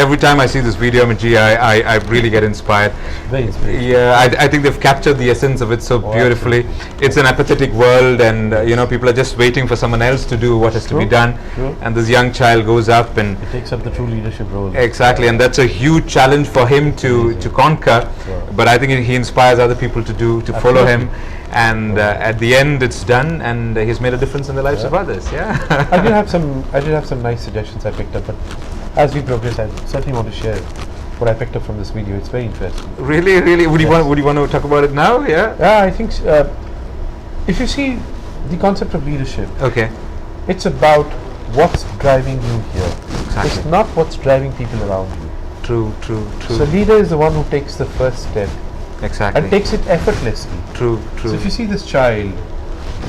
every time I see this video, Amitji, I really get inspired. Very inspirational. Yeah, I think they've captured the essence of it so beautifully. It's an apathetic world, and people are just waiting for someone else to do what has to be done. True. And this young child goes up and It takes up the true leadership role. exactly, and that's a huge challenge for him to conquer. Sure. But I think he inspires other people to follow him, and at the end it's done, and he's made a difference in the lives of others. Yeah. I did have some nice suggestions I picked up, but as we progress, I certainly want to share what I picked up from this video. It's very interesting. Really. Would you want to talk about it now? Yeah. Yeah, I think if you see the concept of leadership, Okay. it's about what's driving you here. Exactly. It's not what's driving people around you. True. So leader is the one who takes the first step Exactly. and takes it effortlessly. True. So if you see this child,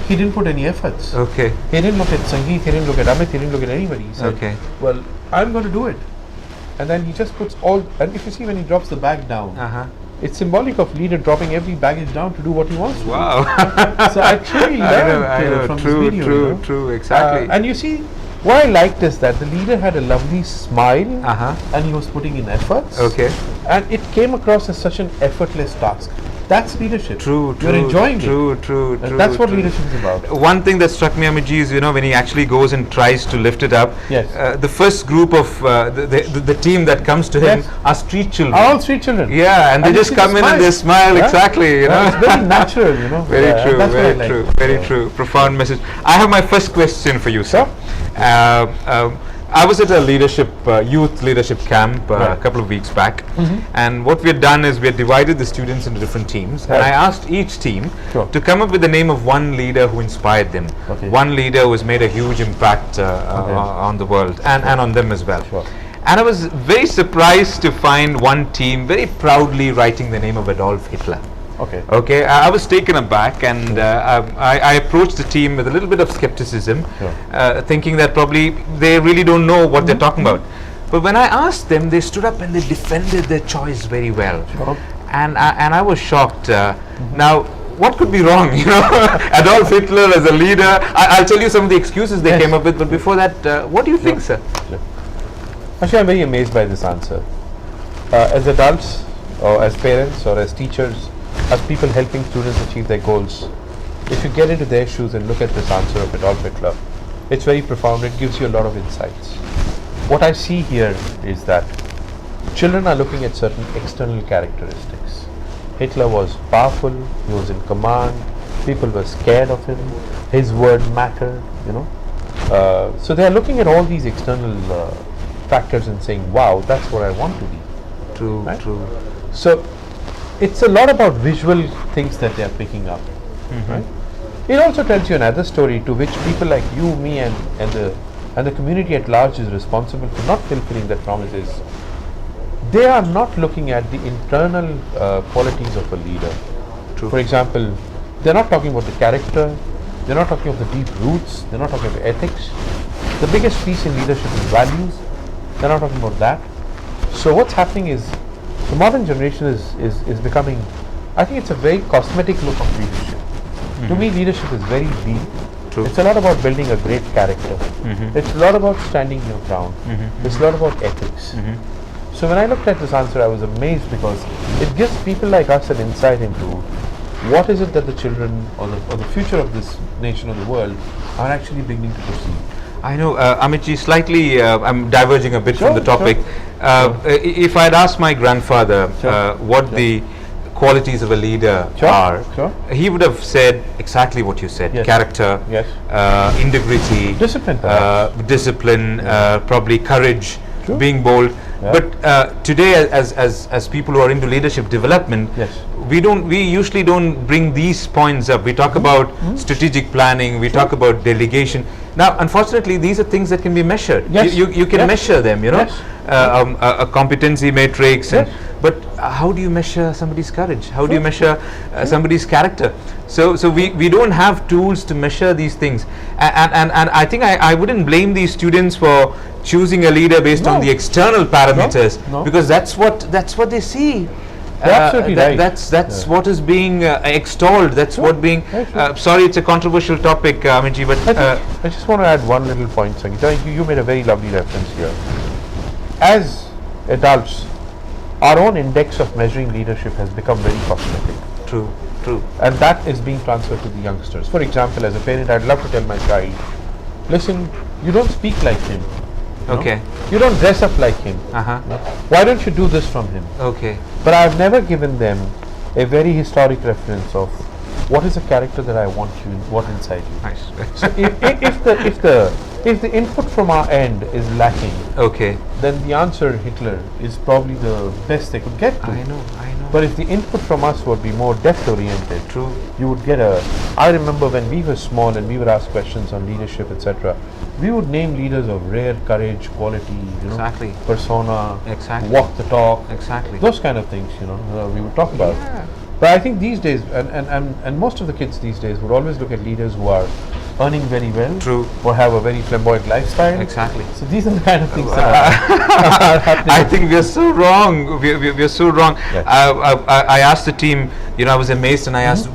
he didn't put any efforts. Okay. He didn't look at Sangeet, he didn't look at Amit, he didn't look at anybody. He said, Okay. well, I'm going to do it. And then he just puts all, and if you see when he drops the bag down, it's symbolic of leader dropping every baggage down to do what he wants to Wow. do. So I truly learned from True. this video. True. Exactly. And you see, what I liked is that the leader had a lovely smile and he was putting in efforts. Okay. And it came across as such an effortless task. That's leadership. True. You're enjoying it. True. And that's what leadership is about. One thing that struck me, Amitji, is when he actually goes and tries to lift it up. Yes. The first group of the team that comes to him Yes. are street children. All street children. Yeah, and they you just see the come in and they smile. Yeah? Exactly. It's very natural, Very Yeah, true. that's what I Very like. true. Very true. Profound message. I have my first question for you, sir. I was at a youth leadership camp a couple of weeks back, and what we had done is we had divided the students into different teams, and I asked each team to come up with the name of one leader who inspired them, one leader who has made a huge impact on the world and on them as well. Sure. And I was very surprised to find one team very proudly writing the name of Adolf Hitler. Okay, I was taken aback, and I approached the team with a little bit of skepticism, thinking that probably they really don't know what they're talking about. But when I asked them, they stood up and they defended their choice very well. Sure. And I was shocked. Now, what could be wrong? Adolf Hitler as a leader. I'll tell you some of the excuses they came up with. But before that, what do you think, sir? Actually, I'm very amazed by this answer. As adults, or as parents, or as teachers, as people helping students achieve their goals, if you get into their shoes and look at this answer of Adolf Hitler, it's very profound. It gives you a lot of insights. What I see here is that children are looking at certain external characteristics. Hitler was powerful, he was in command, people were scared of him, his word mattered, so they are looking at all these external factors and saying, wow, that's what I want to be. True, Right? true. So it's a lot about visual things that they are picking up. Right? It also tells you another story to which people like you, me, and the community at large is responsible for not fulfilling that promise is they are not looking at the internal qualities of a leader. True. For example, they're not talking about the character, they're not talking about the deep roots, they're not talking about ethics. The biggest piece in leadership is values. They're not talking about that. So what's happening is the modern generation is becoming, I think it's a very cosmetic look of leadership. To me, leadership is very deep. True. It's a lot about building a great character. It's a lot about standing your ground. It's a lot about ethics. So when I looked at this answer, I was amazed because it gives people like us an insight into what is it that the children or the future of this nation or the world are actually beginning to perceive. I know, Amitji, slightly, I'm diverging a bit from the topic. If I'd asked my grandfather what the qualities of a leader are, he would have said exactly what you said. Yes. Character, Yes. integrity, Discipline, perhaps. discipline, probably courage, True. being bold. Yeah. But today, as people who are into leadership development, Yes. we usually don't bring these points up. We talk about strategic planning, we talk about delegation. Now, unfortunately, these are things that can be measured. Yes. You can Yes. measure them, Yes. a competency matrix. Yes. But how do you measure somebody's courage? How do you measure somebody's character? So we don't have tools to measure these things. And I think I wouldn't blame these students for choosing a leader based on the external parameters, No. because that's what they see. You're absolutely right. That's what is being extolled. That's what being. Sorry, it's a controversial topic, Amitji, but I just want to add one little point, Sangeeta. You made a very lovely reference here. As adults, our own index of measuring leadership has become very cosmetic. True. True. And that is being transferred to the youngsters. For example, as a parent, I'd love to tell my child, listen, you don't speak like him. you know. Okay. You don't dress up like him. Why don't you do this from him? Okay. But I've never given them a very historic reference of what is the character that I want you, what inside you. Nice. So if the input from our end is lacking, Okay. then the answer Hitler is probably the best they could get to. I know. But if the input from us would be more depth oriented, True. you would get a. I remember when we were small and we would ask questions on leadership, etc. We would name leaders of rare courage, quality, Exactly. persona, Exactly. walk the talk, Exactly. those kind of things. We would talk about. Yeah. But I think these days, and most of the kids these days would always look at leaders who are earning very well, True. or have a very flamboyant lifestyle. Exactly. So these are the kind of things that are happening. I think we are so wrong. We are so wrong. Yeah. I asked the team. I was amazed, and I asked,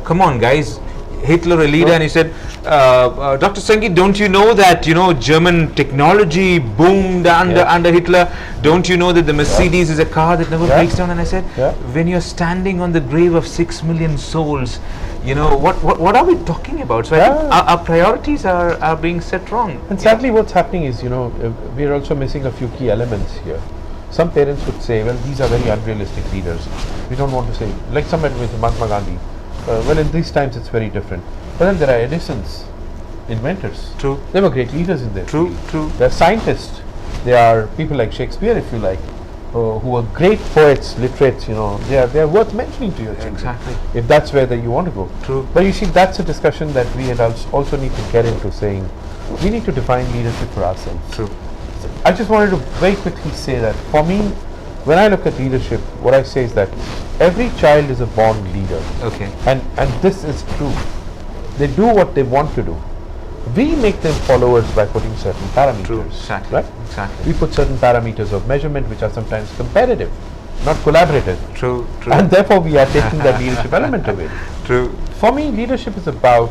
"Come on, guys, Hitler a leader?" And he said, "Dr. Sangeet, don't you know that German technology boomed under Hitler? Don't you know that the Mercedes is a car that never breaks down?" And I said, "When you're standing on the grave of 6 million souls, what are we talking about?" So I think our priorities are being set wrong. And sadly, what's happening is, we're also missing a few key elements here. Some parents would say, well, these are very unrealistic leaders. We don't want to say, like somebody with Mahatma Gandhi. Well, in these times, it's very different. But then there are Edisons, inventors. True. They were great leaders in their True. field. True. They're scientists. They are people like Shakespeare, if you like, who are great poets, literates. They are worth mentioning to your children. Exactly. If that's where you want to go. True. But you see, that's a discussion that we adults also need to get into, saying we need to define leadership for ourselves. True. I just wanted to very quickly say that for me, when I look at leadership, what I say is that every child is a born leader. Okay. And this is true. They do what they want to do. We make them followers by putting certain parameters. True. Exactly. Right? Exactly. We put certain parameters of measurement which are sometimes competitive, not collaborative. True. True. And therefore we are taking that leadership element away. True. For me, leadership is about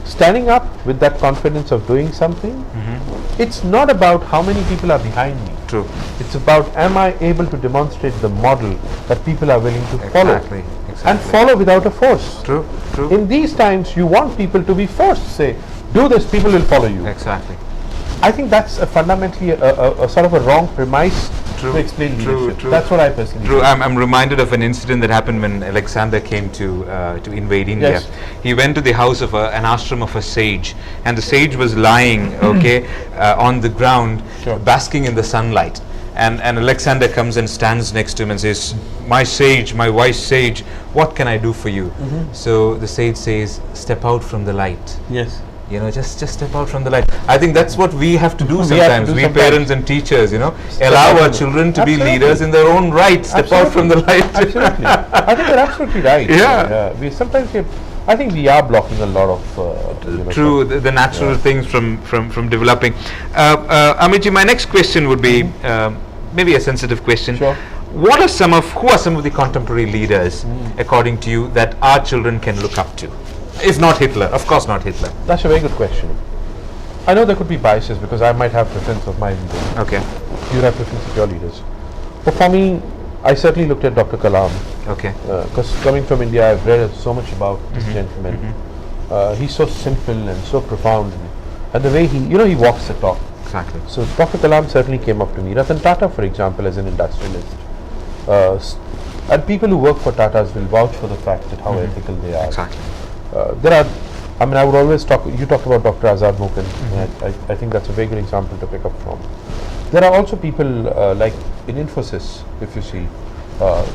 standing up with that confidence of doing something. It's not about how many people are behind me. True. It's about, am I able to demonstrate the model that people are willing to follow? Exactly. And follow without a force. True. True. In these times, you want people to be forced to say, do this, people will follow you. Exactly. I think that's fundamentally a sort of a wrong premise to explain leadership. True. That's what I personally True. think. I'm reminded of an incident that happened when Alexander came to invade India. Yes. He went to the house of an ashram of a sage, and the sage was lying, on the ground, basking in the sunlight. And Alexander comes and stands next to him and says, "My sage, my wise sage, what can I do for you?" So the sage says, "Step out from the light." Yes. Just step out from the light. I think that's what we have to do We have to sometimes. do We sometimes. parents and teachers, allow out our from the- children to be Absolutely. leaders in their own right. Step out from the light. Absolutely. I think you're absolutely right. Yeah. I think we are blocking a lot of True, the natural things from developing. Amitji, my next question would be maybe a sensitive question. Sure. Who are some of the contemporary leaders, according to you, that our children can look up to? If not Hitler, of course not Hitler. That's a very good question. I know there could be biases because I might have preference of my leaders. Okay. You have preference of your leaders. But for me, I certainly looked at Dr. Kalam. Okay. Because coming from India, I've read so much about this gentleman. He's so simple and so profound, and the way he walks the talk. Exactly. So Dr. Kalam certainly came up to me. Ratan Tata, for example, as an industrialist, and people who work for Tatas will vouch for the fact that how ethical they are. Exactly. I would always talk. You talked about Dr. Azad Mokan. I think that's a very good example to pick up from. There are also people like in Infosys, if you see.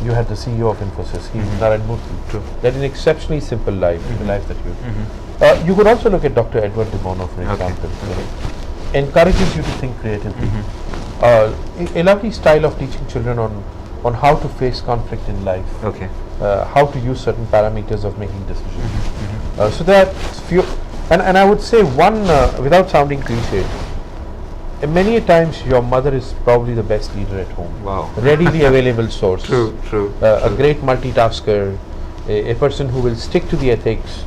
You had the CEO of Infosys, he's Narayan Murthy. True. They had an exceptionally simple life, the life that you. You could also look at Dr. Edward de Bono, for example. Encourages you to think creatively. A lovely style of teaching children on how to face conflict in life. Okay. How to use certain parameters of making decisions. So there are few, and I would say one, without sounding cliched, many a times your mother is probably the best leader at home. Wow. Readily available source. True. A great multitasker, a person who will stick to the ethics,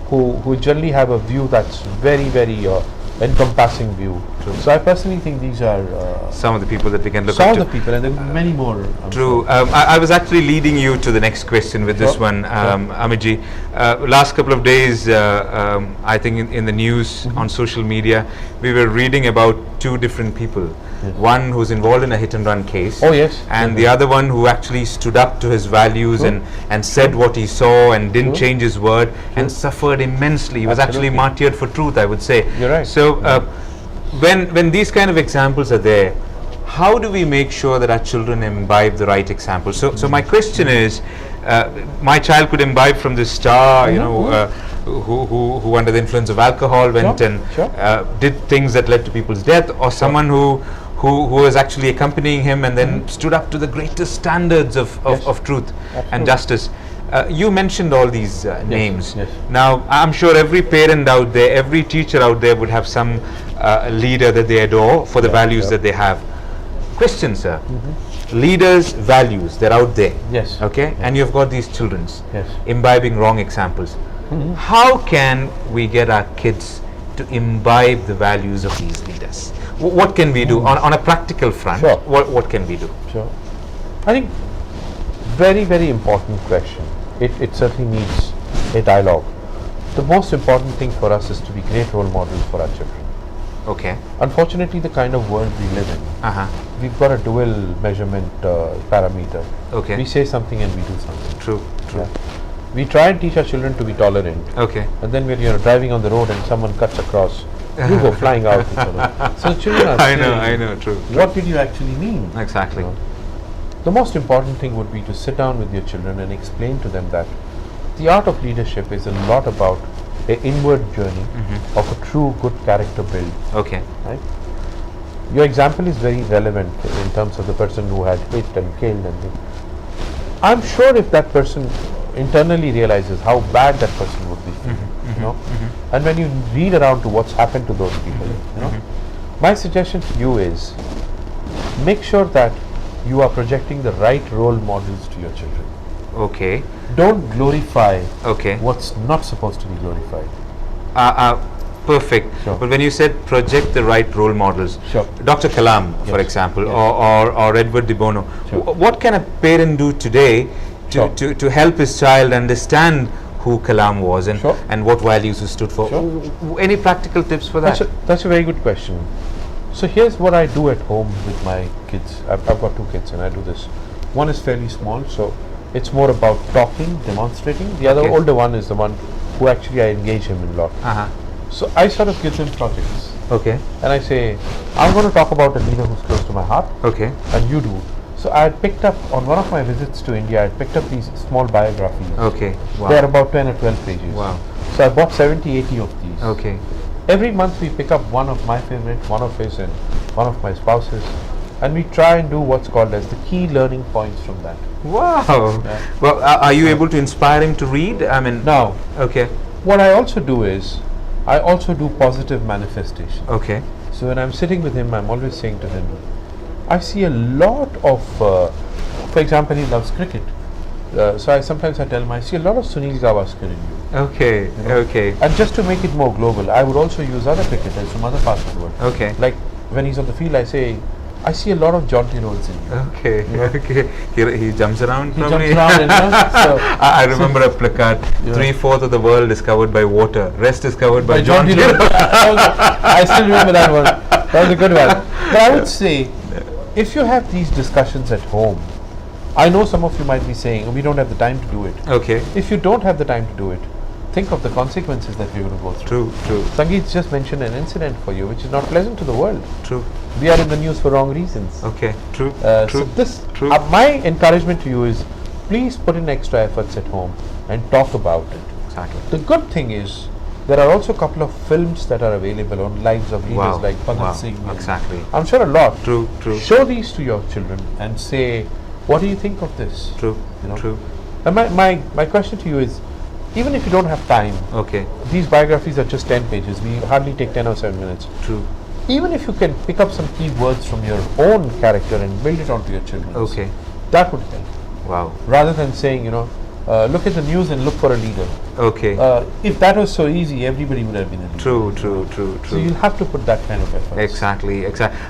who generally have a view that's very, very encompassing view. True. So I personally think these are Some of the people that we can look some up of to. the people, and there are many more. I'm True. sure. I was actually leading you to the next question with this Sure. one, Amitji. Last couple of days, I think in the news, on social media, we were reading about two different people. Yes. One who's involved in a hit and run case. Oh yes. And the other one who actually stood up to his values True. and said what he saw and didn't True. change his word and suffered immensely. He was actually Absolutely. martyred for truth, I would say. You're right. So when these kind of examples are there, how do we make sure that our children imbibe the right example? So my question is, my child could imbibe from this star, you know, who under the influence of alcohol went Sure, and sure. did things that led to people's death, or someone who was actually accompanying him and then stood up to the greatest standards of truth and Absolutely. justice. You mentioned all these names. yes. Now, I'm sure every parent out there, every teacher out there would have some leader that they adore for the Yeah, values yeah. that they have. Question, sir. Leaders' values, they're out there. Yes. Okay? And you've got these children's Yes. imbibing wrong examples. How can we get our kids to imbibe the values of these leaders? What can we do on a practical front? Sure. What can we do? Sure. I think very, very important question. It certainly needs a dialogue. The most important thing for us is to be great role models for our children. Okay. Unfortunately, the kind of world we live in, Uh-huh. we've got a dual measurement parameter. Okay. We say something and we do something. True. True. Yeah. We try and teach our children to be tolerant, Okay. and then when you're driving on the road and someone cuts across, you go flying out. So children are I know. saying, I know. True. what did you actually mean? Exactly. You know? The most important thing would be to sit down with your children and explain to them that the art of leadership is a lot about an inward journey of a true good character build. Okay. Right? Your example is very relevant in terms of the person who had hit and killed and things. I'm sure if that person internally realizes how bad that person would be feeling, you know, and when you read around to what's happened to those people, you know, my suggestion to you is make sure that you are projecting the right role models to your children. Okay. Don't glorify Okay. what's not supposed to be glorified. Perfect. Sure. But when you said project the right role models, Sure. Dr. Kalam, for Yes. example, Yes. or Edward de Bono, Sure. what can a parent do today Sure. to help his child understand who Kalam was and, Sure. and what values he stood for? Sure. Any practical tips for that? That's a very good question. So here's what I do at home with my kids. I've got two kids and I do this. One is fairly small, so it's more about talking, demonstrating. The other Okay. older one is the one who actually I engage him in a lot. Uh-huh. So I sort of give them projects Okay. and I say, I'm going to talk about a leader who's close to my heart Okay. and you do. So I had picked up, on one of my visits to India, I had picked up these small biographies. Okay. Wow. They're about 10 or 12 pages. Wow. So I bought 70, 80 of these. Okay. Every month we pick up one of my favorite, one of his and one of my spouse's, and we try and do what's called as the key learning points from that. Wow. Yeah. Well, are you able to inspire him to read? I mean, Now, okay. what I also do is, I also do positive manifestation. Okay. So when I'm sitting with him, I'm always saying to him, I see a lot of, for example, he loves cricket. So I sometimes I tell him, I see a lot of Sunil Gavaskar in you. Okay. You know? Okay. And just to make it more global, I would also use other cricketers from other parts of the world. Okay. Like when he's on the field, I say, I see a lot of John T. Rolls in you. Okay, You know? okay. He jumps around. He probably. jumps around and so I remember a placard. Yeah. 3/4 of the world is covered by water. Rest is covered by John T. T. Rolls. I still remember that one. That was a good one. But I would say, if you have these discussions at home, I know some of you might be saying, we don't have the time to do it. Okay. If you don't have the time to do it, think of the consequences that we're going to go through. True. True. Sangeet just mentioned an incident for you, which is not pleasant to the world. True. We are in the news for wrong reasons. Okay. True. So True. this, True. my encouragement to you is, please put in extra efforts at home and talk about it. Exactly. The good thing is, there are also a couple of films that are available on lives of leaders Wow. like Bhagat Wow. Singh. and Exactly. I'm sure a lot. True. True. Show these to your children and say, what do you think of this? True. You know? True. And my question to you is, even if you don't have time, Okay. these biographies are just 10 pages. We hardly take 10 or 7 minutes. True. Even if you can pick up some key words from your own character and build it onto your children, Okay. that would help. Wow. Rather than saying, look at the news and look for a leader. Okay. If that was so easy, everybody would have been a leader. True. So you have to put that kind of effort. Exactly.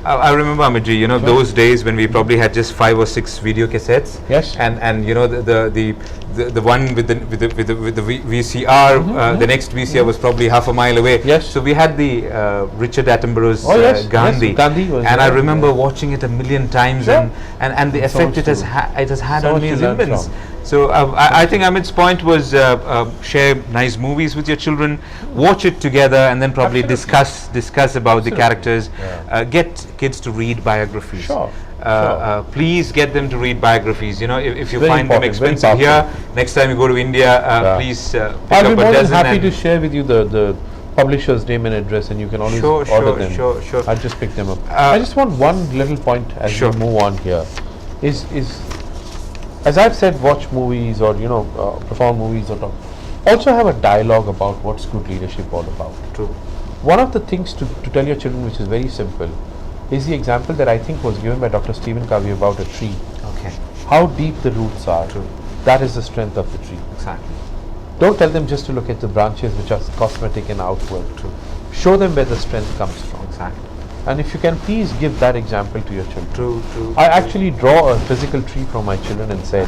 I remember, Amitji, you know, Sure. those days when we probably had just 5 or 6 video cassettes. Yes. And you know the one with the VCR, the next VCR was probably half a mile away. Yes. So we had the Richard Attenborough's Oh, yes, Gandhi. yes, Gandhi was and I there, remember yeah. watching it a million times, Sure. and the So effect much it has to- it has had so on much me to is learn immense. from. So I think Amit's point was share nice movies with your children, watch it together, and then probably Absolutely. discuss about the Absolutely. characters. Yeah. Get kids to read biographies. Sure. Please get them to read biographies. You know, if you Very find them important, very expensive here, powerful. next time you go to India, Yeah. please pick I'll be up more a than dozen. happy and to share with you the publisher's name and address, and you can always order them. Sure. I'll just pick them up. I just want one little point as Sure. we move on here. Is as I've said, watch movies or perform movies or talk. Also have a dialogue about what's good leadership all about. True. One of the things to tell your children, which is very simple, is the example that I think was given by Dr. Stephen Covey about a tree. Okay. How deep the roots are. True. That is the strength of the tree. Exactly. Don't tell them just to look at the branches which are cosmetic and outward. True. Show them where the strength comes from. Exactly. And if you can please give that example to your children. True. I actually draw a physical tree from my children and said,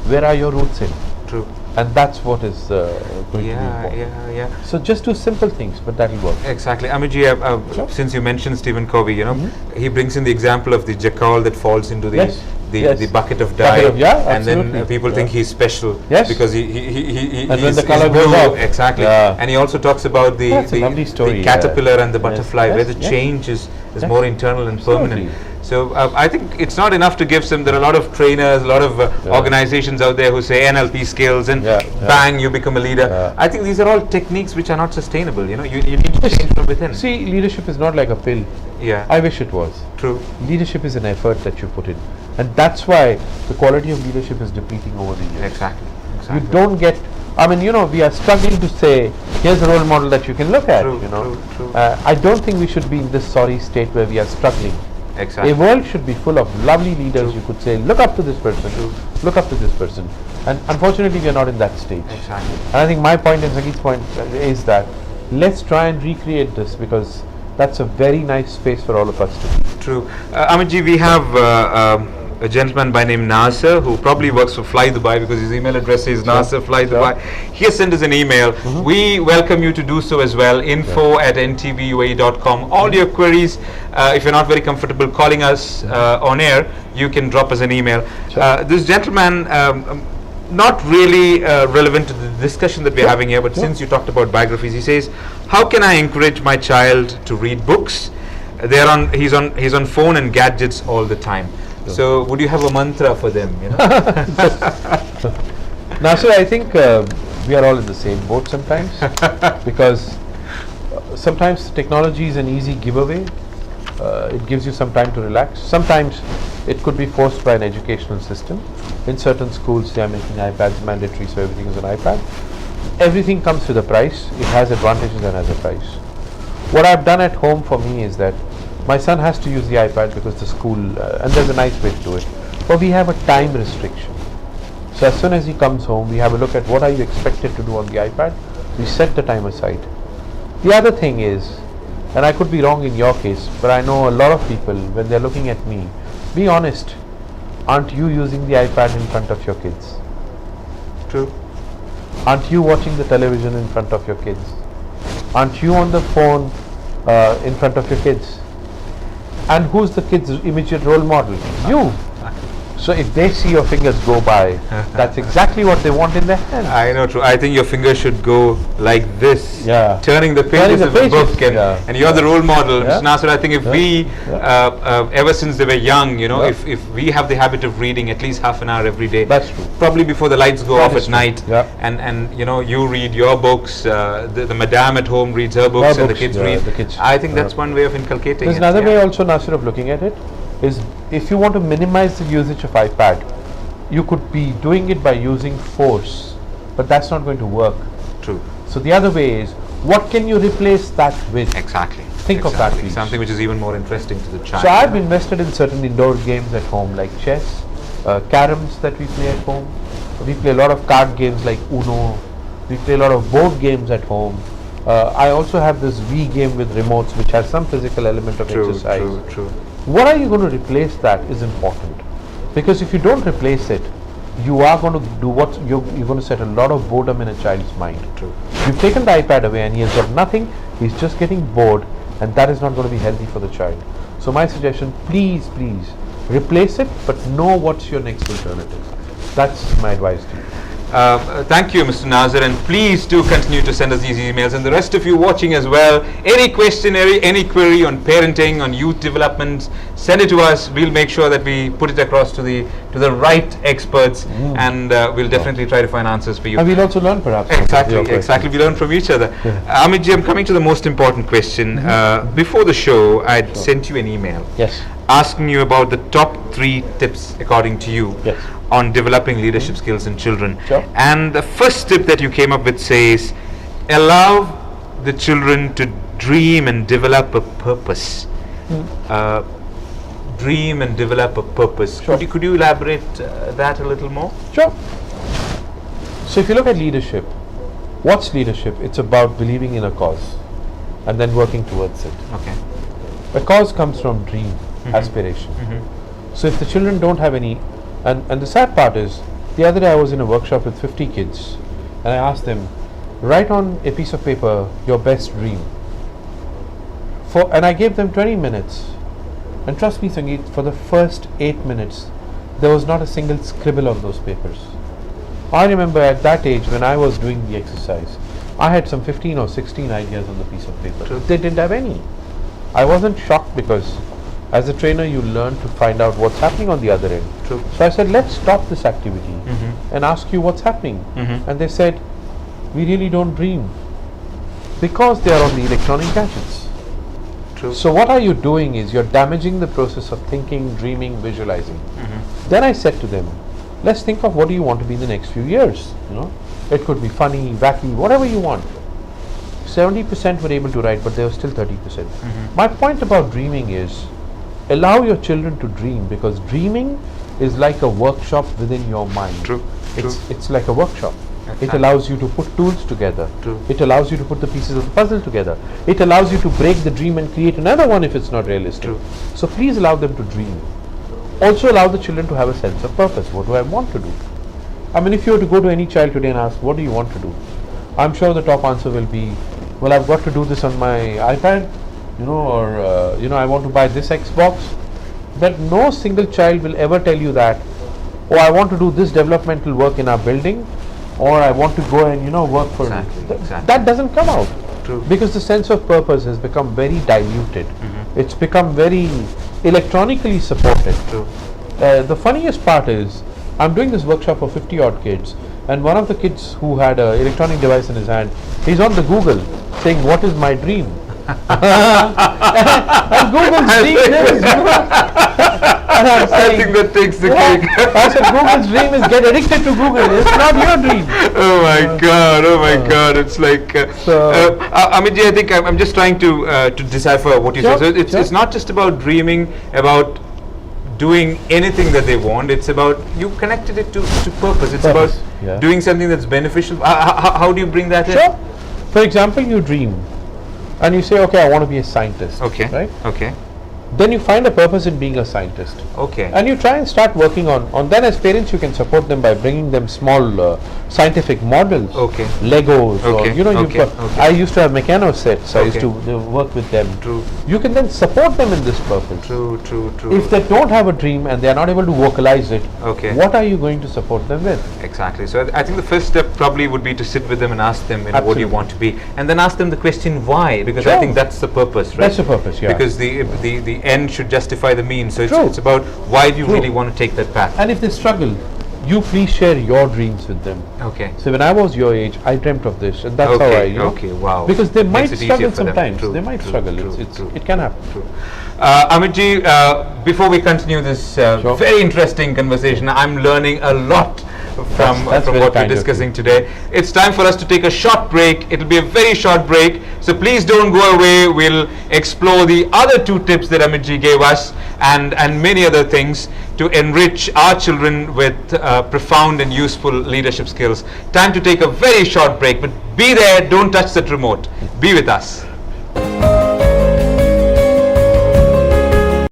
where are your roots in? True. And that's what is going to be important. Yeah. So just do simple things, but that'll work. Exactly. Amiji, Sure. since you mentioned Stephen Covey, you know, he brings in the example of the jackal that falls into the Yes. the bucket of dye, Bucket of- yeah, and then absolutely. people think Yeah. he's special Yes. because he And when he's the colour blue. goes off. Exactly. Yeah. And he also talks about the That's a lovely story, the caterpillar and the yes, butterfly, where yes, the yes. change is Yes. more internal and permanent. Absolutely. So I think it's not enough to give them. There are a lot of trainers, a lot of Yeah. organizations out there who say NLP skills and Yeah, bang, you become a leader. Yeah. I think these are all techniques which are not sustainable. You know, you need to change from within. See, leadership is not like a pill. Yeah, I wish it was. true. Leadership is an effort that you put in. And that's why the quality of leadership is depleting over the years. Exactly. You don't get, I mean, we are struggling to say, here's a role model that you can look at, True, you know. true. I don't think we should be in this sorry state where we are struggling. Exactly. A world should be full of lovely leaders. You could say, look up to this person, True. look up to this person. And unfortunately, we are not in that stage. Exactly. And I think my point and Sageet's point is that let's try and recreate this, because that's a very nice space for all of us to be. True. Amitji, we have a gentleman by name Nasser who probably works for Fly Dubai because his email address is Nasser Fly Sure. Dubai. He has sent us an email. We welcome you to do so as well. info@ntvua.com. All your queries, if you're not very comfortable calling us on air, you can drop us an email. Sure. This gentleman, not really relevant to the discussion that we're having here, but Sure. since you talked about biographies, he says, how can I encourage my child to read books? He's on phone and gadgets all the time. So would you have a mantra for them? You know? Nasir, I think we are all in the same boat sometimes, because sometimes technology is an easy giveaway. It gives you some time to relax. Sometimes it could be forced by an educational system. In certain schools, they are making iPads mandatory, so everything is an iPad. Everything comes with a price. It has advantages and has a price. What I've done at home for me is that my son has to use the iPad because the school, and there's a nice way to do it, but we have a time restriction. So as soon as he comes home, we have a look at what are you expected to do on the iPad. We set the time aside. The other thing is, and I could be wrong in your case, but I know a lot of people, when they're looking at me, be honest, aren't you using the iPad in front of your kids? True. Aren't you watching the television in front of your kids? Aren't you on the phone in front of your kids? And who's the kid's immediate role model? You. So if they see your fingers go by, that's exactly what they want in their hand. I know, true. I think your fingers should go like this, Yeah. turning the Turning pages the of the pages, book, and, yeah. and you're the role model. Yeah. Mr. Nasser, I think if we, ever since they were young, you know, Yeah. if we have the habit of reading at least half an hour every day, That's true. probably before the lights go That off is at true. night, Yeah. and you know, you read your books, the madame at home reads her books, and the books, kids yeah, read. the kids. I think Yeah. that's one way of inculcating There's it. another yeah. way also, Nasir, of looking at it, is if you want to minimize the usage of iPad, you could be doing it by using force, but that's not going to work. True. So the other way is, what can you replace that with? Exactly. Think of that, Exactly. please. Something which is even more interesting to the child. So I've invested in certain indoor games at home, like chess, caroms that we play at home. We play a lot of card games like Uno. We play a lot of board games at home. I also have this Wii game with remotes which has some physical element of exercise. True. What are you going to replace that is important, because if you don't replace it, you are going to do what you're going to set a lot of boredom in a child's mind. True. You've taken the iPad away and he has got nothing, he's just getting bored, and that is not going to be healthy for the child. So my suggestion, please replace it, but know what's your next alternative. That's my advice to you. Thank you, Mr. Nazir, and please do continue to send us these emails, and the rest of you watching as well. Any question, any query on parenting, on youth development, send it to us. We'll make sure that we put it across to the right experts, and we'll definitely try to find answers for you. And we'll also learn perhaps. Exactly. We learn from each other. Amitji, I'm coming to the most important question. Before the show, I'd sent you an email. Yes. Asking you about the top 3 tips according to you. Yes. On developing leadership skills in children. Sure. And the first tip that you came up with says, allow the children to dream and develop a purpose. Dream and develop a purpose. Sure. Could you elaborate that a little more? Sure. So if you look at leadership, what's leadership? It's about believing in a cause and then working towards it. Okay. A cause comes from dream, aspiration. So if the children don't have any, and the sad part is, the other day I was in a workshop with 50 kids and I asked them, write on a piece of paper your best dream. And I gave them 20 minutes. And trust me, Sangeet, for the first 8 minutes, there was not a single scribble on those papers. I remember at that age when I was doing the exercise, I had some 15 or 16 ideas on the piece of paper. True. They didn't have any. I wasn't shocked, because as a trainer you learn to find out what's happening on the other end. True. So I said, let's stop this activity and ask you what's happening. And they said, we really don't dream, because they are on the electronic gadgets. True. So what are you doing is you're damaging the process of thinking, dreaming, visualizing. Then I said to them, let's think of what do you want to be in the next few years. It could be funny, wacky, whatever you want. 70% were able to write, but there was still 30%. My point about dreaming is, allow your children to dream, because dreaming is like a workshop within your mind. True. It's like a workshop. Exactly. It allows you to put tools together. True. It allows you to put the pieces of the puzzle together. It allows you to break the dream and create another one if it's not realistic. True. So please allow them to dream. Also allow the children to have a sense of purpose. What do I want to do? I mean, if you were to go to any child today and ask, what do you want to do? I'm sure the top answer will be, well, I've got to do this on my iPad, or I want to buy this Xbox. But no single child will ever tell you that, oh, I want to do this developmental work in our building, or I want to go and work for Exactly. That doesn't come out. True. Because the sense of purpose has become very diluted. It's become very electronically supported. True. The funniest part is, I'm doing this workshop for 50 odd kids, and one of the kids who had an electronic device in his hand, he's on the Google saying, what is my dream? and Google's dream is, and I'm saying, I think that takes the cake. I said, Google's dream is get addicted to Google. It's not your dream. Oh my God! It's like Amitji, I think I'm just trying to decipher what you said. So it's not just about dreaming about doing anything that they want. It's about, you connected it to purpose. It's about doing something that's beneficial. How do you bring that in? Sure. For example, you dream and you say, okay, I want to be a scientist. Okay. Right? Okay. Then you find a purpose in being a scientist. Okay. And you try and start working on then as parents you can support them by bringing them small scientific models. Okay. Legos. Okay. Or, I used to have Meccano sets. I used to work with them. True. You can then support them in this purpose. True. If they don't have a dream and they are not able to vocalize it, okay, what are you going to support them with? Exactly. So I think the first step probably would be to sit with them and ask them, what do you want to be, and then ask them the question why, because I think that's the purpose, right? That's the purpose, yeah. Because the end should justify the means. So it's about why do you really want to take that path. And if they struggle, you please share your dreams with them. Okay. So when I was your age, I dreamt of this, and that's how I. Okay. Wow. Because they might struggle sometimes. True, they might struggle. It can happen. True. Amitji, before we continue this very interesting conversation, I'm learning a lot from That's from very what we're kind of you. discussing today. It's time for us to take a short break. It'll be a very short break, so please don't go away. We'll explore the other 2 tips that Amitji gave us, and many other things to enrich our children with profound and useful leadership skills. Time to take a very short break, but be there, don't touch that remote. Be with us.